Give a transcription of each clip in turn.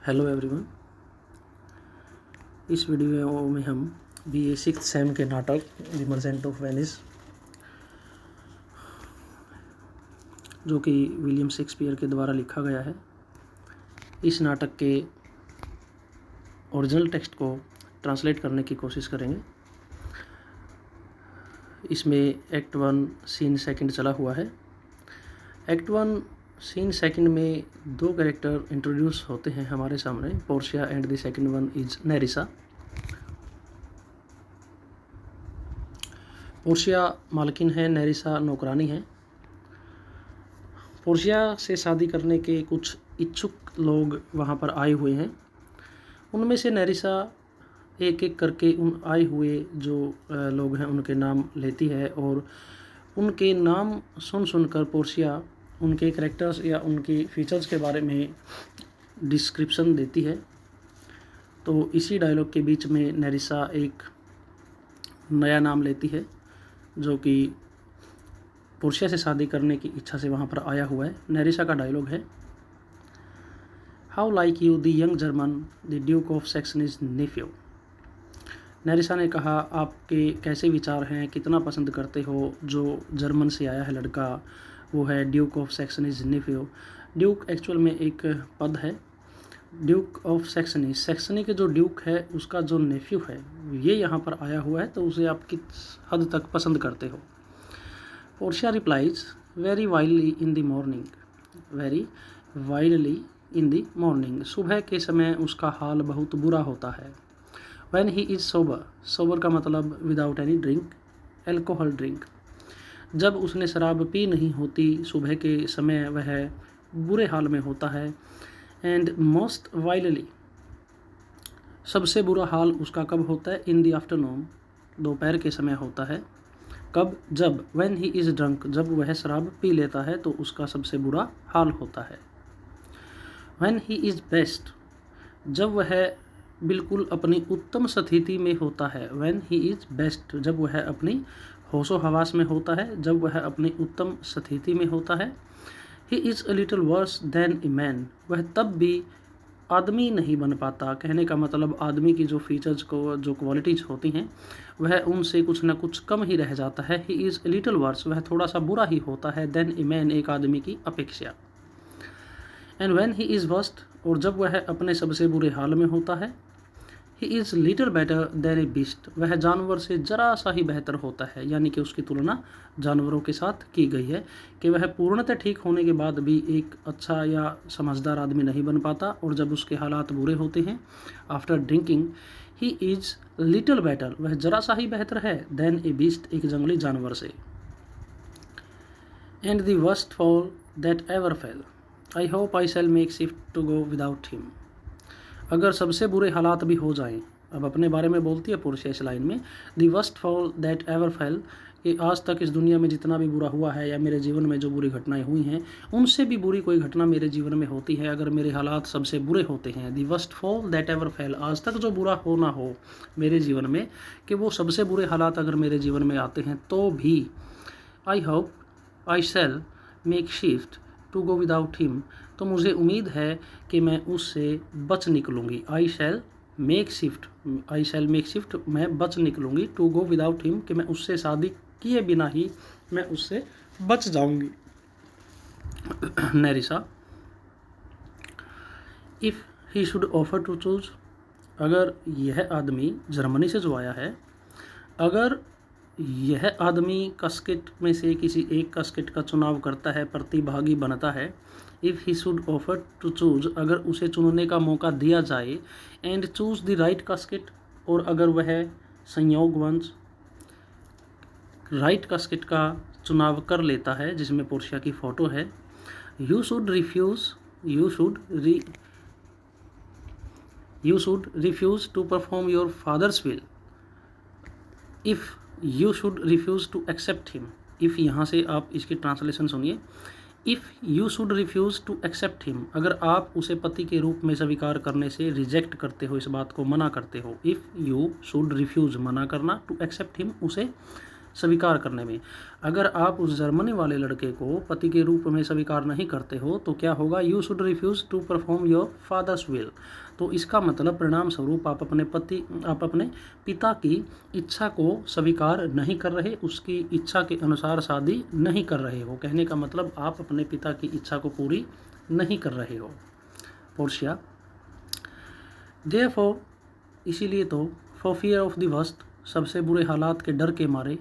Hello everyone. इस video में हम BA 6th सेम के नाटक द मर्चेंट ऑफ वेनिस, जो कि विलियम शेक्सपियर के द्वारा लिखा गया है, इस नाटक के ओरिजिनल टेक्स्ट को ट्रांसलेट करने की कोशिश करेंगे। इसमें एक्ट 1 सीन सेकंड चला हुआ है। एक्ट 1 सीन सेकंड में दो कैरेक्टर इंट्रोड्यूस होते हैं हमारे सामने, Portia and the second one is नेरिसा। Portia मालकिन है, नेरिसा नौकरानी है। पोर्शिया से शादी करने के कुछ इच्छुक लोग वहाँ पर आए हुए हैं। उनमें से नेरिसा एक एक करके उन आए हुए जो लोग हैं उनके नाम लेती है और उनके नाम सुन सुनकर पोर्शिया उनके कैरेक्टर्स या उनके फीचर्स के बारे में डिस्क्रिप्शन देती है। तो इसी डायलॉग के बीच में नेरिसा एक नया नाम लेती है जो कि पोर्शिया से शादी करने की इच्छा से वहाँ पर आया हुआ है। नेरिसा का डायलॉग है, how like you the young German the duke of Saxony's nephew. Nerissa ने कहा, आपके कैसे विचार हैं, कितना पसंद करते हो जो जर्मन से आया है लड़का, वो है duke of Saxony's nephew. Duke actual में एक पद है। ड्यूक ऑफ सैक्सनी, सैक्सनी के जो ड्यूक है उसका जो नेफ्यू है ये यहाँ पर आया हुआ है, तो उसे आप किस हद तक पसंद करते हो। Portia replies, very wildly in the morning, very wildly in the morning. सुबह के समय उसका हाल बहुत बुरा होता है। When he is sober, sober का मतलब without any drink, alcohol drink. जब उसने शराब पी नहीं होती सुबह के समय वह बुरे हाल में होता है। एंड मोस्ट वाइल्डली, सबसे बुरा हाल उसका कब होता है, इन द आफ्टरनून, दोपहर के समय होता है। कब, जब, व्हेन ही इज़ ड्रंक, जब वह शराब पी लेता है तो उसका सबसे बुरा हाल होता है। व्हेन ही इज़ बेस्ट, जब वह बिल्कुल अपनी उत्तम स्थिति में होता है। व्हेन ही इज़ बेस्ट, जब वह अपनी होशो हवास में होता है, जब वह अपनी उत्तम स्थिति में होता है। He is a little worse than a man, वह तब भी आदमी नहीं बन पाता। कहने का मतलब आदमी की जो फीचर्स को जो क्वालिटीज़ होती हैं वह उनसे कुछ ना कुछ कम ही रह जाता है। He is a little worse, वह थोड़ा सा बुरा ही होता है, देन ए मैन, एक आदमी की अपेक्षा। And when he is worst, और जब वह अपने सबसे बुरे हाल में होता है। He is little better than A beast, वह जानवर से ज़रा सा ही बेहतर होता है, यानी कि उसकी तुलना जानवरों के साथ की गई है कि वह पूर्णतः ठीक होने के बाद भी एक अच्छा या समझदार आदमी नहीं बन पाता। और जब उसके हालात बुरे होते हैं, after drinking, he is little better, वह ज़रा सा ही बेहतर है, देन ए बीस्ट, एक जंगली जानवर से। And the worst fall that ever fell, I hope I shall make shift to go without him. अगर सबसे बुरे हालात भी हो जाएं, अब अपने बारे में बोलती है पोर्शिया इस लाइन में, the worst fall that ever fail, कि आज तक इस दुनिया में जितना भी बुरा हुआ है या मेरे जीवन में जो बुरी घटनाएं हुई हैं उनसे भी बुरी कोई घटना मेरे जीवन में होती है अगर मेरे हालात सबसे बुरे होते हैं। The worst fall that ever fail, आज तक जो बुरा हो ना हो मेरे जीवन में, कि वो सबसे बुरे हालात अगर मेरे जीवन में आते हैं तो भी, I hope I shall make shift to go without him, तो मुझे उम्मीद है कि मैं उससे बच निकलूँगी। I shall make shift, I shall make shift, मैं बच निकलूँगी, टू गो विदाउट हिम, कि मैं उससे शादी किए बिना ही मैं उससे बच जाऊँगी। Nerissa, if he should offer to choose, अगर यह आदमी जर्मनी से जो आया है, अगर यह आदमी कास्केट में से किसी एक कास्केट का चुनाव करता है, प्रतिभागी बनता है। If he should offer to choose, अगर उसे चुनने का मौका दिया जाए। And choose the right casket, और अगर वह संयोगवंश राइट कास्केट का चुनाव कर लेता है जिसमें पोर्शिया की फ़ोटो है। You should refuse, you should refuse to perform your father's will. If you should refuse to accept him, if यहाँ से आप इसकी ट्रांसलेशन सुनिए। If you should refuse to accept him, अगर आप उसे पति के रूप में स्वीकार करने से रिजेक्ट करते हो, इस बात को मना करते हो। इफ़ यू शुड रिफ्यूज़, मना करना, टू एक्सेप्ट हिम, उसे स्वीकार करने में। अगर आप उस जर्मनी वाले लड़के को पति के रूप में स्वीकार नहीं करते हो तो क्या होगा, you should refuse to perform your father's will. तो इसका मतलब परिणाम स्वरूप आप अपने पिता की इच्छा को स्वीकार नहीं कर रहे, उसकी इच्छा के अनुसार शादी नहीं कर रहे हो। कहने का मतलब आप अपने पिता की इच्छा को पूरी नहीं कर रहे हो। पोर्शिया, देयरफॉर, इसीलिए तो, for fear of the worst, सबसे बुरे हालात के डर के मारे,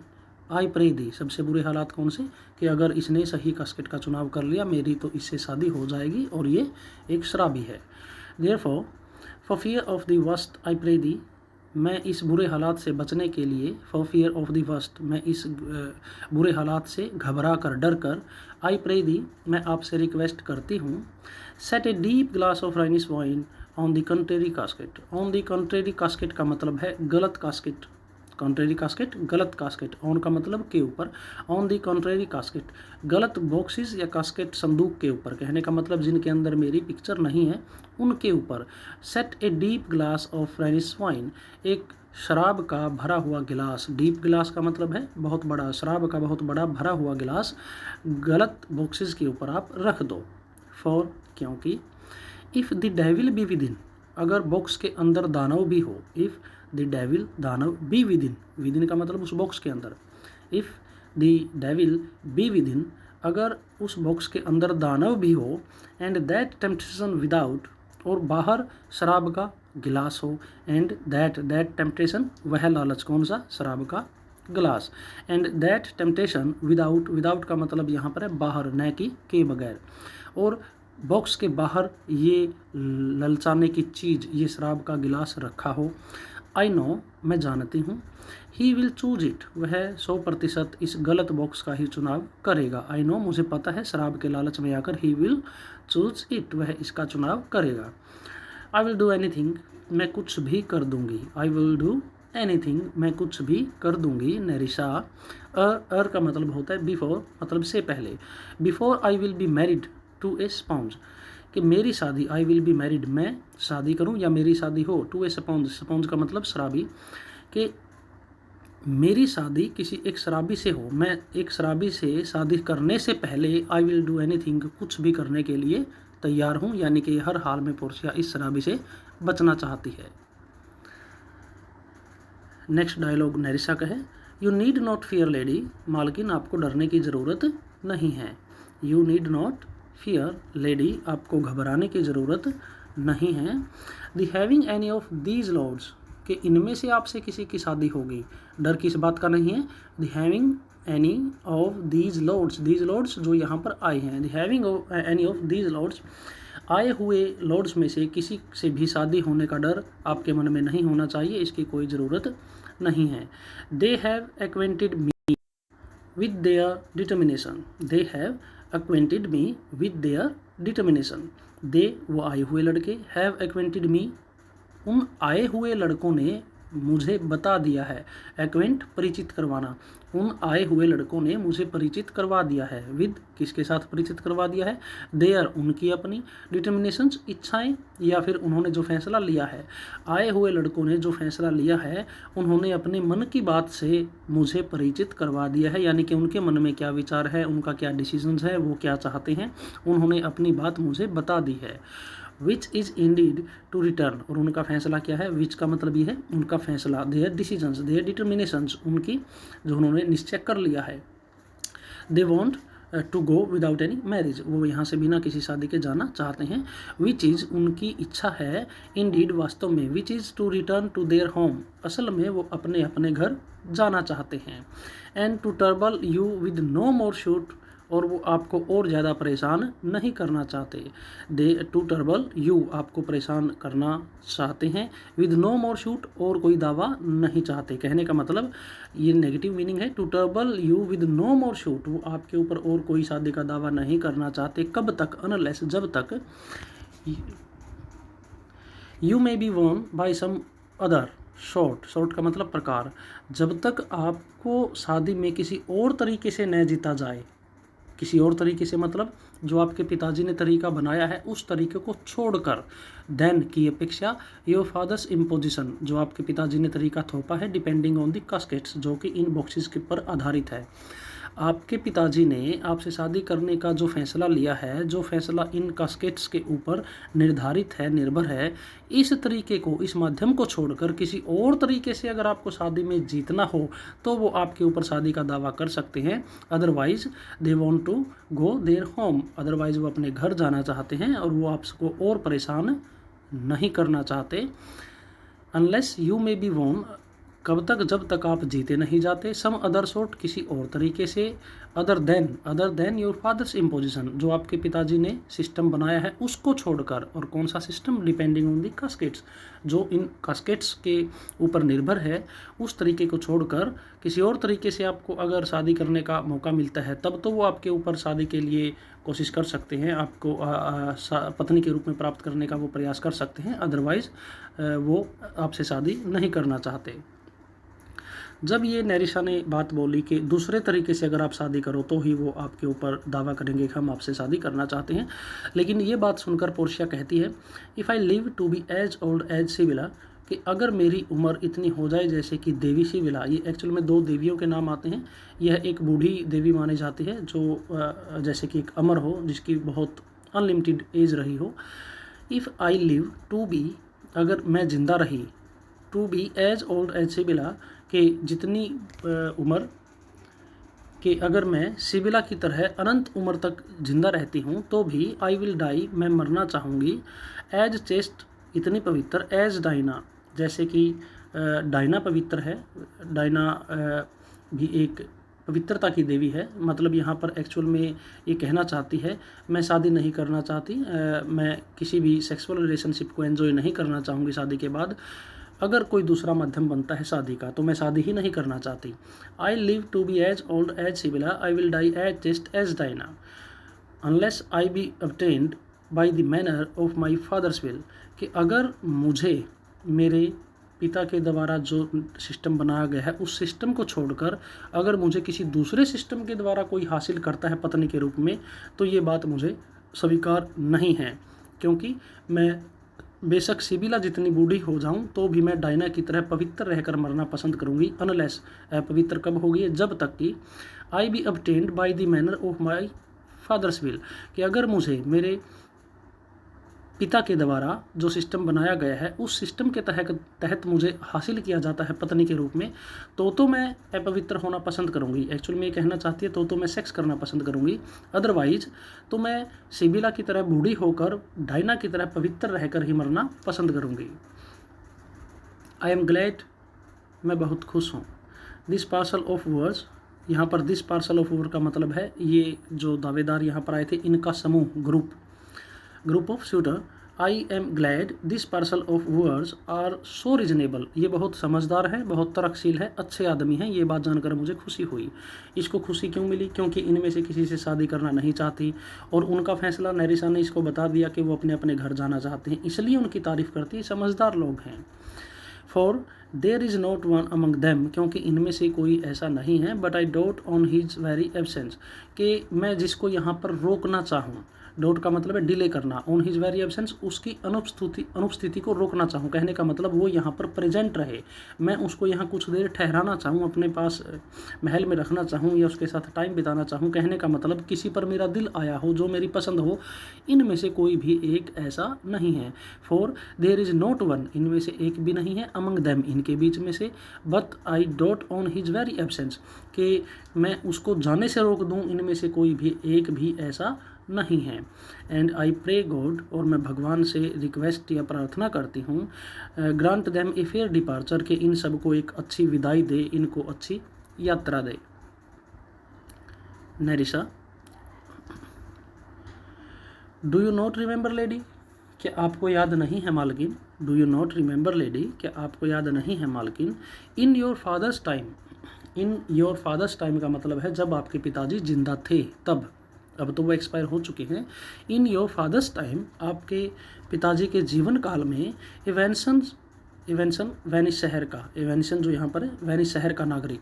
आई प्रे दी, सबसे बुरे हालात कौन से, कि अगर इसने सही कास्केट का चुनाव कर लिया मेरी तो इससे शादी हो जाएगी और ये एक शराबी है। Therefore, for fear of the worst I pray thee, मैं इस बुरे हालात से बचने के लिए, for fear of the worst, मैं इस बुरे हालात से घबरा कर डर कर, आई प्रे दी, मैं आपसे रिक्वेस्ट करती हूँ, set a deep glass of Rhenish wine on the contrary casket. On the contrary casket का मतलब है गलत कास्केट, कंट्रेरी कास्केट गलत कास्केट, ऑन का मतलब के ऊपर, ऑन दी कंट्रेरी कास्केट गलत बॉक्सेस या कास्केट संदूक के ऊपर, कहने का मतलब जिनके अंदर मेरी पिक्चर नहीं है उनके ऊपर। Set a deep glass of Rhenish wine, एक शराब का भरा हुआ गिलास, डीप गिलास का मतलब है बहुत बड़ा, शराब का बहुत बड़ा भरा हुआ गिलास गलत बॉक्सेस के ऊपर आप रख दो। फॉर, क्योंकि, if the devil be with in, अगर बॉक्स के अंदर दानव भी हो, इफ़ द डेविल, दानव, बी विद इन का मतलब उस बॉक्स के अंदर, if the devil be with in, अगर उस बॉक्स के अंदर दानव भी हो, एंड दैट टेम्पटेशन विदाउट, और बाहर शराब का गिलास हो, एंड दैट टेम्पटेशन, वह लालच, कौन सा, शराब का गिलास, एंड दैट टेम्पटेशन विदाउट का मतलब यहाँ पर है बाहर, न कि के बगैर, और बॉक्स के बाहर ये ललचाने की चीज़, ये शराब का गिलास रखा हो। आई नो, मैं जानती हूँ, ही विल चूज इट, वह 100% इस गलत बॉक्स का ही चुनाव करेगा। आई नो, मुझे पता है, शराब के लालच में आकर ही विल चूज इट, वह इसका चुनाव करेगा। आई विल डू एनीथिंग, मैं कुछ भी कर दूंगी, आई विल डू एनीथिंग, मैं कुछ भी कर दूंगी। नेरिशा, अर का मतलब होता है बिफोर, मतलब से पहले, before I will be married to a sponge, कि मेरी शादी, आई विल बी मैरिड, मैं शादी करूं या मेरी शादी हो, टू ए स्पॉन्ज, स्पॉन्ज का मतलब शराबी, कि मेरी शादी किसी एक शराबी से हो, मैं एक शराबी से शादी करने से पहले आई विल डू एनीथिंग, कुछ भी करने के लिए तैयार हूं, यानी कि हर हाल में पोर्शिया इस शराबी से बचना चाहती है। नेक्स्ट डायलॉग नेरिसा का है, you need not fear lady, मालकिन आपको डरने की ज़रूरत नहीं है। You need not fear lady, आपको घबराने की ज़रूरत नहीं है। The having any of these lords, कि इनमें से आपसे किसी की शादी होगी, डर किस बात का नहीं है। The having any of these lords जो यहाँ पर आए हैं, the having any of these lords, आए हुए लॉर्ड्स में से किसी से भी शादी होने का डर आपके मन में नहीं होना चाहिए, इसकी कोई ज़रूरत नहीं है। They have acquainted me with their determination, they have acquainted me with their determination, they, वो आए हुए लड़के, हैव एक्वेंटेड मी, उन आए हुए लड़कों ने मुझे बता दिया है, एक्वेंट, परिचित करवाना, उन आए हुए लड़कों ने मुझे परिचित करवा दिया है, विद, किसके साथ परिचित करवा दिया है, देयर, उनकी अपनी, डिटर्मिनेशंस, इच्छाएं, या फिर उन्होंने जो फैसला लिया है, आए हुए लड़कों ने जो फैसला लिया है उन्होंने अपने मन की बात से मुझे परिचित करवा दिया है, यानी कि उनके मन में क्या विचार है, उनका क्या डिसीजंस है, वो क्या चाहते हैं, उन्होंने अपनी बात मुझे बता दी है। Which is indeed to return, और उनका फैसला क्या है, विच का मतलब ये है उनका फैसला, देयर डिसीजंस, देयर डिटर्मिनेशंस, उनकी जो उन्होंने निश्चय कर लिया है। They want to go without any marriage, वो यहाँ से बिना किसी शादी के जाना चाहते हैं। विच इज़, उनकी इच्छा है, इंडीड, वास्तव में, which is to return to their home, असल में वो अपने अपने घर जाना चाहते हैं। And to trouble you with no more suit, और वो आपको और ज़्यादा परेशान नहीं करना चाहते। दे टू ट्रबल यू, आपको परेशान करना चाहते हैं, विद नो मोर शूट, और कोई दावा नहीं चाहते। कहने का मतलब ये नेगेटिव मीनिंग है, to trouble you with no more suit, वो आपके ऊपर और कोई शादी का दावा नहीं करना चाहते। कब तक, अनलेस, जब तक, you may be won by some other, sort का मतलब प्रकार, जब तक आपको शादी में किसी और तरीके से न जीता जाए, किसी और तरीके से मतलब जो आपके पिताजी ने तरीका बनाया है उस तरीके को छोड़कर, देन की अपेक्षा योर फादर्स इम्पोजिशन, जो आपके पिताजी ने तरीका थोपा है, डिपेंडिंग ऑन द कास्केट्स, जो कि इन बॉक्सेस के पर आधारित है। आपके पिताजी ने आपसे शादी करने का जो फैसला लिया है, जो फैसला इन कास्केट्स के ऊपर निर्धारित है, निर्भर है, इस तरीके को, इस माध्यम को छोड़कर किसी और तरीके से अगर आपको शादी में जीतना हो तो वो आपके ऊपर शादी का दावा कर सकते हैं। Otherwise they want to go their home, otherwise वो अपने घर जाना चाहते हैं और वो आपको और परेशान नहीं करना चाहते। Unless you may be won, कब तक, जब तक आप जीते नहीं जाते, सम अदर सॉर्ट, किसी और तरीके से, other than your fathers imposition, जो आपके पिताजी ने सिस्टम बनाया है उसको छोड़कर। और कौन सा सिस्टम? डिपेंडिंग ऑन दी कास्केट्स, जो इन कास्केट्स के ऊपर निर्भर है, उस तरीके को छोड़कर किसी और तरीके से आपको अगर शादी करने का मौका मिलता है तब तो वो आपके ऊपर शादी के लिए कोशिश कर सकते हैं, आपको पत्नी के रूप में प्राप्त करने का वो प्रयास कर सकते हैं। अदरवाइज वो आपसे शादी नहीं करना चाहते। जब ये नैरिशा ने बात बोली कि दूसरे तरीके से अगर आप शादी करो तो ही वो आपके ऊपर दावा करेंगे कि हम आपसे शादी करना चाहते हैं, लेकिन ये बात सुनकर पोर्शिया कहती है, if I live to be as old as Sibylla, कि अगर मेरी उम्र इतनी हो जाए जैसे कि देवी सिबिला, ये एक्चुअल में दो देवियों के नाम आते हैं। यह एक बूढ़ी देवी मानी जाती है जो जैसे कि एक अमर हो, जिसकी बहुत अनलिमिटेड एज रही हो। If I live to be, अगर मैं जिंदा रही, to be as old as Sibylla, कि जितनी उम्र कि अगर मैं सिबिला की तरह अनंत उम्र तक जिंदा रहती हूँ तो भी आई विल डाई, मैं मरना चाहूँगी, एज चेस्ट, इतनी पवित्र, एज डाइना, जैसे कि डाइना पवित्र है। डाइना भी एक पवित्रता की देवी है। मतलब यहाँ पर एक्चुअल में ये कहना चाहती है, मैं शादी नहीं करना चाहती, मैं किसी भी सेक्सुअल रिलेशनशिप को एंजॉय नहीं करना चाहूँगी शादी के बाद। अगर कोई दूसरा माध्यम बनता है शादी का तो मैं शादी ही नहीं करना चाहती। I live to be as old as Sibylla, I will die as chaste as Diana, unless I be obtained by the manner of my father's will, कि अगर मुझे मेरे पिता के द्वारा जो सिस्टम बनाया गया है उस सिस्टम को छोड़कर अगर मुझे किसी दूसरे सिस्टम के द्वारा कोई हासिल करता है पत्नी के रूप में, तो ये बात मुझे स्वीकार नहीं है, क्योंकि मैं बेशक सिबिला जितनी बूढ़ी हो जाऊं तो भी मैं डायना की तरह पवित्र रहकर मरना पसंद करूंगी। अनलेस, पवित्र कब होगी? जब तक कि I be obtained by the manner of my father's will, कि अगर मुझे मेरे पिता के द्वारा जो सिस्टम बनाया गया है उस सिस्टम के तहत मुझे हासिल किया जाता है पत्नी के रूप में, तो मैं अपवित्र होना पसंद करूंगी। एक्चुअल में ये कहना चाहती है तो मैं सेक्स करना पसंद करूंगी। अदरवाइज तो मैं सिबिला की तरह बूढ़ी होकर डायना की तरह पवित्र रहकर ही मरना पसंद करूंगी। आई एम ग्लैड, मैं बहुत खुश हूँ। दिस पार्सल ऑफ वर्ड्स, यहाँ पर दिस पार्सल ऑफ वर्ड का मतलब है ये जो दावेदार यहाँ पर आए थे इनका समूह, group of suitor. I am glad this parcel of words are so reasonable, ये बहुत समझदार है, बहुत तर्कशील है, अच्छे आदमी हैं। ये बात जानकर मुझे खुशी हुई। इसको खुशी क्यों मिली? क्योंकि इनमें से किसी से शादी करना नहीं चाहती और उनका फैसला नैरिशा ने इसको बता दिया कि वो अपने अपने घर जाना चाहते हैं, इसलिए उनकी तारीफ करती है। समझदार लोग हैं। For their is not one among them, क्योंकि इनमें से कोई ऐसा नहीं है। But I dot on his very absence, कि मैं जिसको यहाँ पर रोकना चाहूँ, डोट का मतलब है डिले करना, ऑन हिज वेरी एब्सेंस, उसकी अनुपस्थिति को रोकना चाहूँ। कहने का मतलब वो यहाँ पर प्रेजेंट रहे, मैं उसको यहाँ कुछ देर ठहराना चाहूँ, अपने पास महल में रखना चाहूँ या उसके साथ टाइम बिताना चाहूँ। कहने का मतलब किसी पर मेरा दिल आया हो, जो मेरी पसंद हो। इनमें से कोई भी एक ऐसा नहीं है। For their is not one, इनमें से एक भी नहीं है, अमंग देम, इनके बीच में से। But I dot on his very absence, कि मैं उसको जाने से रोक दूँ, इनमें से कोई भी एक भी ऐसा नहीं है। एंड आई प्रे गॉड, और मैं भगवान से रिक्वेस्ट या प्रार्थना करती हूँ, grant them a fair departure, के इन सब को एक अच्छी विदाई दे, इनको अच्छी यात्रा दे। Nerissa, do you not remember lady, क्या आपको याद नहीं है मालकिन? Do you not remember lady, क्या आपको याद नहीं है मालकिन? In your father's time, in your father's time का मतलब है जब आपके पिताजी जिंदा थे तब, अब तो वो एक्सपायर हो चुके हैं। इन योर फादर्स टाइम, आपके पिताजी के जीवन काल में, इवेंशन वेनिस शहर का, इवेंशन जो यहाँ पर है वेनिस शहर का नागरिक,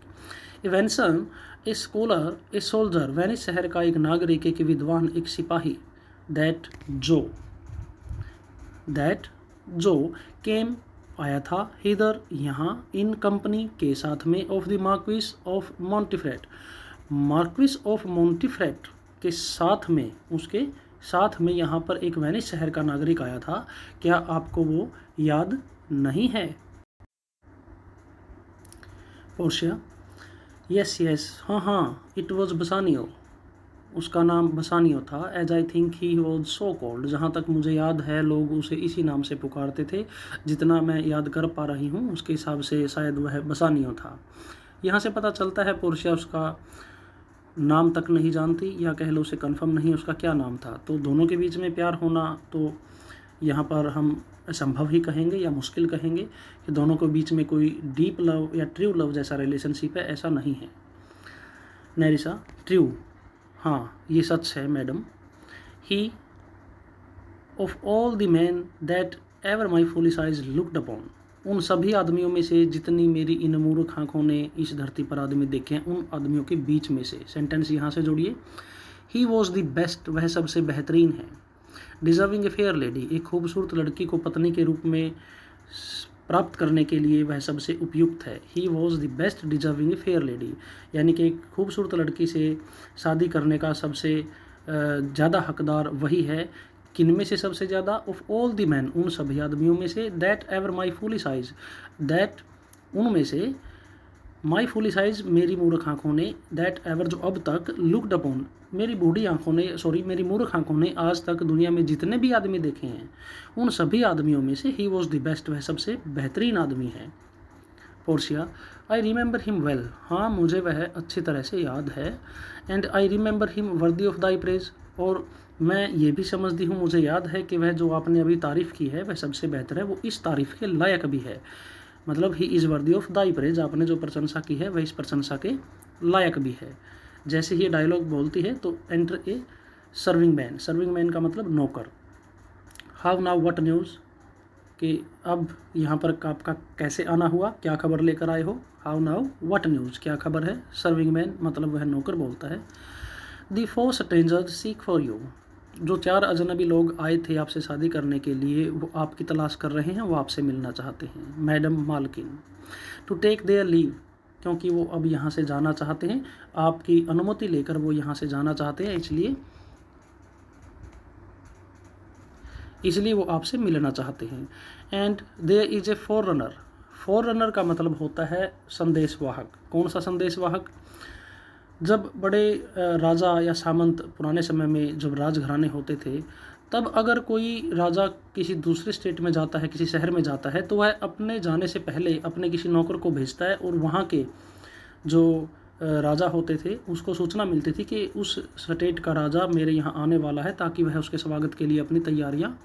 इवेंसन, a scholar, a soldier, Venice शहर का एक नागरिक, एक विद्वान, एक सिपाही। दैट जो केम आया था, हिदर यहाँ, इन कंपनी के साथ में, of the Marquis of Montferrat, Marquis of Montferrat के साथ में, उसके साथ में यहाँ पर एक वेनिस शहर का नागरिक आया था। क्या आपको वो याद नहीं है? पोर्शिया, यस, हाँ, इट वॉज बसानियो, उसका नाम बसानियो था। As I think he was so called, जहाँ तक मुझे याद है लोग उसे इसी नाम से पुकारते थे। जितना मैं याद कर पा रही हूँ उसके हिसाब से शायद वह बसानियो था। यहाँ से पता चलता है पोर्शिया उसका नाम तक नहीं जानती, या कह लो उसे कन्फर्म नहीं उसका क्या नाम था। तो दोनों के बीच में प्यार होना तो यहाँ पर हम असंभव ही कहेंगे या मुश्किल कहेंगे कि दोनों के बीच में कोई डीप लव या ट्रू लव जैसा रिलेशनशिप है, ऐसा नहीं है। नेरिसा, ट्रू, हाँ ये सच है madam. He of all the man that ever my foolish eyes looked upon, उन सभी आदमियों में से जितनी मेरी इन मूर्ख आँखों ने इस धरती पर आदमी देखे हैं, उन आदमियों के बीच में से। सेंटेंस यहाँ से जोड़िए। ही वॉज द बेस्ट, वह सबसे बेहतरीन है। डिजर्विंग ए फेयर लेडी, एक खूबसूरत लड़की को पत्नी के रूप में प्राप्त करने के लिए वह सबसे उपयुक्त है। He was the best deserving a fair lady, यानी कि एक खूबसूरत लड़की से शादी करने का सबसे ज़्यादा हकदार वही है। किन में से सबसे ज़्यादा? ऑफ ऑल द मैन, उन सभी आदमियों में से। That ever my foolish eyes, that उनमें से, माई फूलिश आइज मेरी मूर्ख आँखों ने, दैट एवर जो अब तक, लुक्ड अपॉन मेरी बूढ़ी आँखों ने, मेरी मूर्ख आँखों ने आज तक दुनिया में जितने भी आदमी देखे हैं, उन सभी आदमियों में से ही वॉज द बेस्ट, वह सबसे बेहतरीन आदमी है। Portia, I remember him well, हाँ मुझे वह अच्छी तरह से याद है। And I remember him worthy of thy praise, और मैं ये भी समझती हूँ, मुझे याद है कि वह जो आपने अभी तारीफ़ की है वह सबसे बेहतर है, वो इस तारीफ़ के लायक भी है। मतलब he is worthy of thy praise, आपने जो प्रशंसा की है वह इस प्रशंसा के लायक भी है। जैसे ही डायलॉग बोलती है तो enter a serving man, serving man का मतलब नौकर। हाउ नाउ व्हाट न्यूज़, कि अब यहाँ पर आपका कैसे आना हुआ, क्या खबर लेकर आए हो। हाउ नाउ व्हाट न्यूज़, क्या खबर है। सर्विंग मैन मतलब वह नौकर बोलता है। दी 4 स्ट्रेंजर्स सीक फॉर यू, जो 4 अजनबी लोग आए थे आपसे शादी करने के लिए, वो आपकी तलाश कर रहे हैं, वो आपसे मिलना चाहते हैं। मैडम मालकिन, टू टेक देयर लीव, क्योंकि वो अब यहाँ से जाना चाहते हैं, आपकी अनुमति लेकर वो यहाँ से जाना चाहते हैं, इसलिए वो आपसे मिलना चाहते हैं। And there is a forerunner, forerunner का मतलब होता है संदेशवाहक। कौन सा संदेशवाहक? जब बड़े राजा या सामंत पुराने समय में जब राजघराने होते थे, तब अगर कोई राजा किसी दूसरे स्टेट में जाता है, किसी शहर में जाता है, तो वह अपने जाने से पहले अपने किसी नौकर को भेजता है, और वहाँ के जो राजा होते थे उसको सूचना मिलती थी कि उस स्टेट का राजा मेरे यहाँ आने वाला है, ताकि वह उसके स्वागत के लिए अपनी तैयारियाँ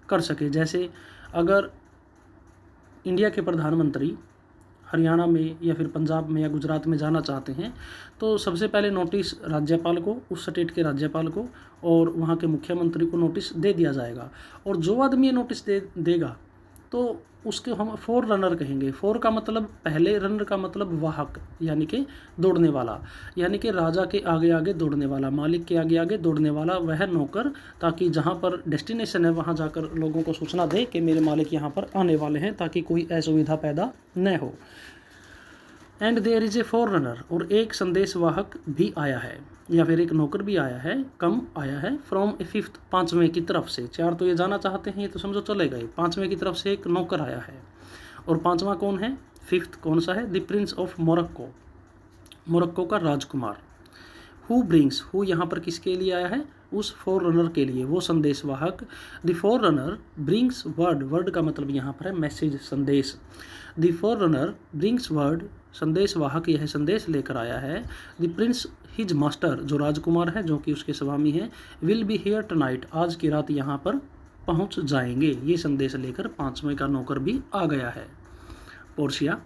कर सके। जैसे अगर इंडिया के प्रधानमंत्री हरियाणा में या फिर पंजाब में या गुजरात में जाना चाहते हैं, तो सबसे पहले नोटिस राज्यपाल को, उस स्टेट के राज्यपाल को और वहाँ के मुख्यमंत्री को नोटिस दे दिया जाएगा। और जो आदमी ये नोटिस देगा तो उसके हम फोर रनर कहेंगे। फोर का मतलब पहले, रनर का मतलब वाहक, यानी कि दौड़ने वाला, यानी कि राजा के आगे आगे दौड़ने वाला, मालिक के आगे आगे दौड़ने वाला वह नौकर, ताकि जहाँ पर डेस्टिनेशन है वहाँ जाकर लोगों को सूचना दे कि मेरे मालिक यहाँ पर आने वाले हैं, ताकि कोई असुविधा पैदा न हो। And there is a forerunner, और एक संदेशवाहक भी आया है, या फिर एक नौकर भी आया है, कम आया है, फ्रॉम ए फिफ्थ, पाँचवें की तरफ से। 4 तो ये जाना चाहते हैं, ये तो समझो चले गए। 5वें की तरफ से एक नौकर आया है, और 5वां कौन है? फिफ्थ कौन सा है? The Prince of Morocco, Morocco का राजकुमार। हु ब्रिंग्स, हु यहाँ पर किसके लिए आया है? उस फोर रनर के लिए, वो संदेशवाहक। The forerunner brings word, word का मतलब यहाँ पर है मैसेज, संदेश। The forerunner brings word, संदेशवाहक यह संदेश लेकर आया है। द प्रिंस हिज मास्टर, जो राजकुमार है, जो कि उसके स्वामी हैं, विल बी हियर टनाइट, आज की रात यहाँ पर पहुँच जाएंगे। ये संदेश लेकर 5वें का नौकर भी आ गया है। Portia,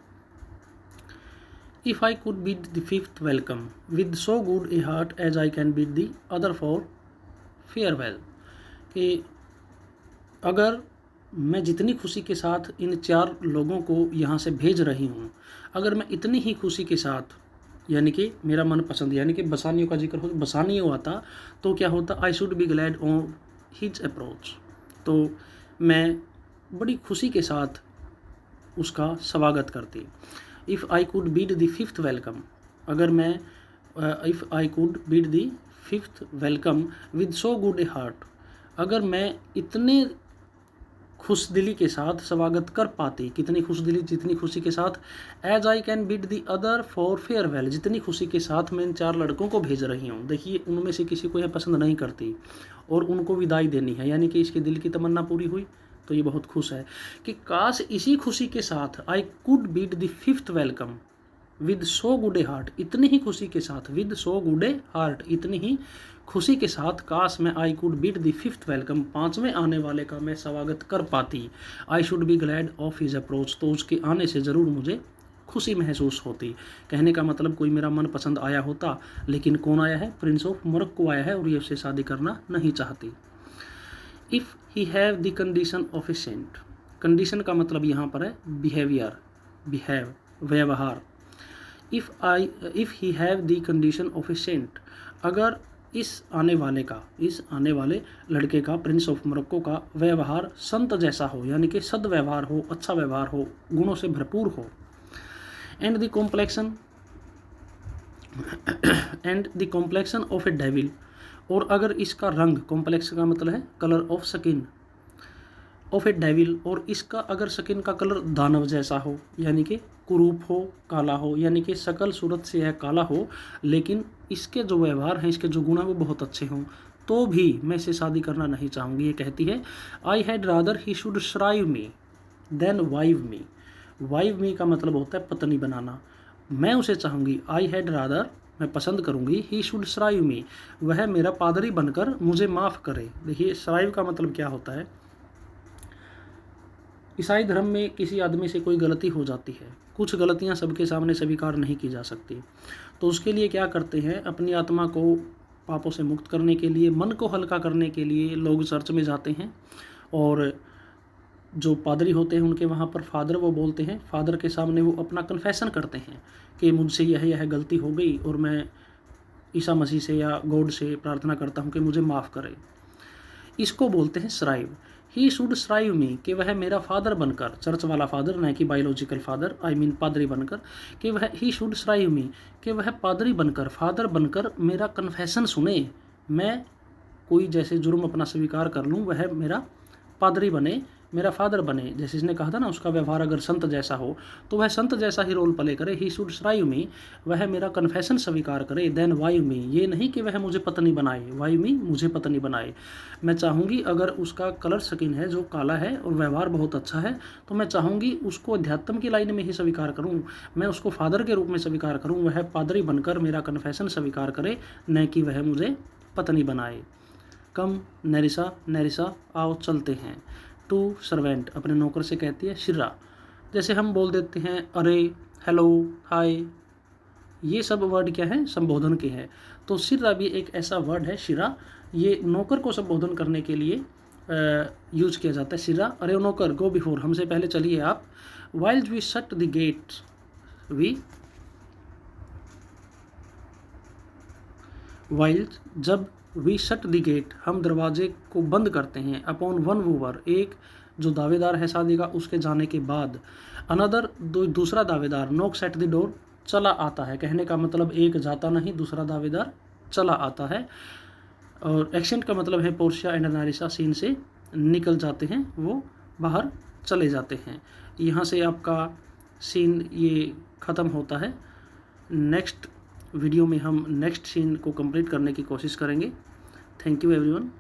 if I could bid the fifth welcome with so good a heart as I can bid the other four farewell, कि अगर मैं जितनी खुशी के साथ इन 4 लोगों को यहाँ से भेज रही हूँ, अगर मैं इतनी ही खुशी के साथ यानी कि मेरा मनपसंद, यानी कि बसानियों का जिक्र हो, बसानियों आता तो क्या होता, I should be glad on his approach, तो मैं बड़ी खुशी के साथ उसका स्वागत करती। If I could bid the fifth welcome, अगर मैं if I could bid the fifth welcome with so good a heart, अगर मैं इतने खुश दिली के साथ स्वागत कर पाती, कितनी खुश दिली, जितनी खुशी के साथ, as I can bid the other four farewell, जितनी खुशी के साथ मैं इन 4 लड़कों को भेज रही हूँ। देखिए उनमें से किसी को यह पसंद नहीं करती और उनको विदाई देनी है, यानी कि इसके दिल की तमन्ना पूरी हुई, तो ये बहुत खुश है कि काश इसी खुशी के साथ I could bid the fifth welcome with so good a heart, इतनी ही खुशी के साथ, with so good a heart, इतनी ही खुशी के साथ काश मैं I could bid the fifth welcome, 5वें आने वाले का मैं स्वागत कर पाती। I should be glad of his approach, तो उसके आने से ज़रूर मुझे खुशी महसूस होती। कहने का मतलब कोई मेरा मन पसंद आया होता, लेकिन कौन आया है, प्रिंस ऑफ मोरक्को आया है और ये उससे शादी करना नहीं चाहती। If he have the condition of a saint, condition का मतलब यहाँ पर है बिहेवियर, बिहेव, व्यवहार। If he have the condition of a saint, अगर इस आने वाले लड़के का, प्रिंस ऑफ मोरक्को का व्यवहार संत जैसा हो, यानी कि सद्व्यवहार हो, अच्छा व्यवहार हो, गुणों से भरपूर हो। And the complexion of A devil, और अगर इसका रंग, कॉम्प्लेक्स का मतलब है colour of skin, of A devil, और इसका अगर स्किन का कलर दानव जैसा हो, यानी कि कुरूप हो, काला हो, यानी कि शकल सूरत से यह काला हो, लेकिन इसके जो व्यवहार हैं, इसके जो गुण हैं वो बहुत अच्छे हों, तो भी मैं इससे शादी करना नहीं चाहूँगी। ये कहती है I had rather he should shrive me than wive me. Wive me का मतलब होता है पत्नी बनाना। मैं उसे चाहूँगी, आई हैड रादर, मैं पसंद करूँगी, ही शुड श्राइव मी, वह मेरा पादरी बनकर मुझे माफ़ करे। देखिए श्राइव का मतलब क्या होता है, ईसाई धर्म में किसी आदमी से कोई गलती हो जाती है, कुछ गलतियां सबके सामने स्वीकार नहीं की जा सकती, तो उसके लिए क्या करते हैं, अपनी आत्मा को पापों से मुक्त करने के लिए, मन को हल्का करने के लिए लोग चर्च में जाते हैं, और जो पादरी होते हैं उनके वहाँ पर फादर वो बोलते हैं, फादर के सामने वो अपना कन्फेशन करते हैं कि मुझसे यह गलती हो गई और मैं ईसा मसीह से या गॉड से प्रार्थना करता हूँ कि मुझे माफ़ करे। इसको बोलते हैं श्राइव। ही शुड श्राइव मी, कि वह मेरा फादर बनकर, चर्च वाला फादर, न कि बायोलॉजिकल फादर, आई मीन पादरी बनकर, कि वह, ही शुड श्राइव मी, कि वह पादरी बनकर, फादर बनकर मेरा कन्फेशन सुने, मैं कोई जैसे जुर्म अपना स्वीकार कर लूँ, वह मेरा पादरी बने, मेरा फादर बने। जैसे इसने कहा था ना, उसका व्यवहार अगर संत जैसा हो तो वह संत जैसा ही रोल प्ले करे। ही शुड श्राइव मी, वह मेरा कन्फेशन स्वीकार करे, देन वाइव मी, ये नहीं कि वह मुझे पत्नी बनाए, वाइव मी, मुझे पत्नी बनाए। मैं चाहूँगी अगर उसका कलर स्किन है जो काला है और व्यवहार बहुत अच्छा है, तो मैं चाहूँगी उसको अध्यात्म की लाइन में ही स्वीकार करूँ, मैं उसको फादर के रूप में स्वीकार करूँ, वह पादरी बनकर मेरा कन्फेशन स्वीकार करे, न कि वह मुझे पत्नी बनाए। कम नेरिसा, नेरिसा आओ चलते हैं। टू सर्वेंट, अपने नौकर से कहती है शिरा। जैसे हम बोल देते हैं अरे, हेलो, हाय, ये सब वर्ड क्या है, संबोधन के हैं, तो शिरा भी एक ऐसा वर्ड है, शिरा, ये नौकर को संबोधन करने के लिए यूज किया जाता है। शिरा, अरे नौकर, गो बिफोर, हमसे पहले चलिए आप। While we shut the gate, while, जब, वी शट द गेट, हम दरवाजे को बंद करते हैं, अपॉन वन वूवर, एक जो दावेदार है शादी का, उसके जाने के बाद, अनदर, दूसरा दावेदार, नॉक्स एट द डोर, चला आता है। कहने का मतलब एक जाता नहीं, दूसरा दावेदार चला आता है। और एक्सेंट का मतलब है पोर्शिया एंड नेरिसा सीन से निकल जाते हैं, वो बाहर चले जाते हैं। यहाँ से आपका सीन ये ख़त्म होता है। नेक्स्ट वीडियो में हम नेक्स्ट सीन को कंप्लीट करने की कोशिश करेंगे। Thank you everyone.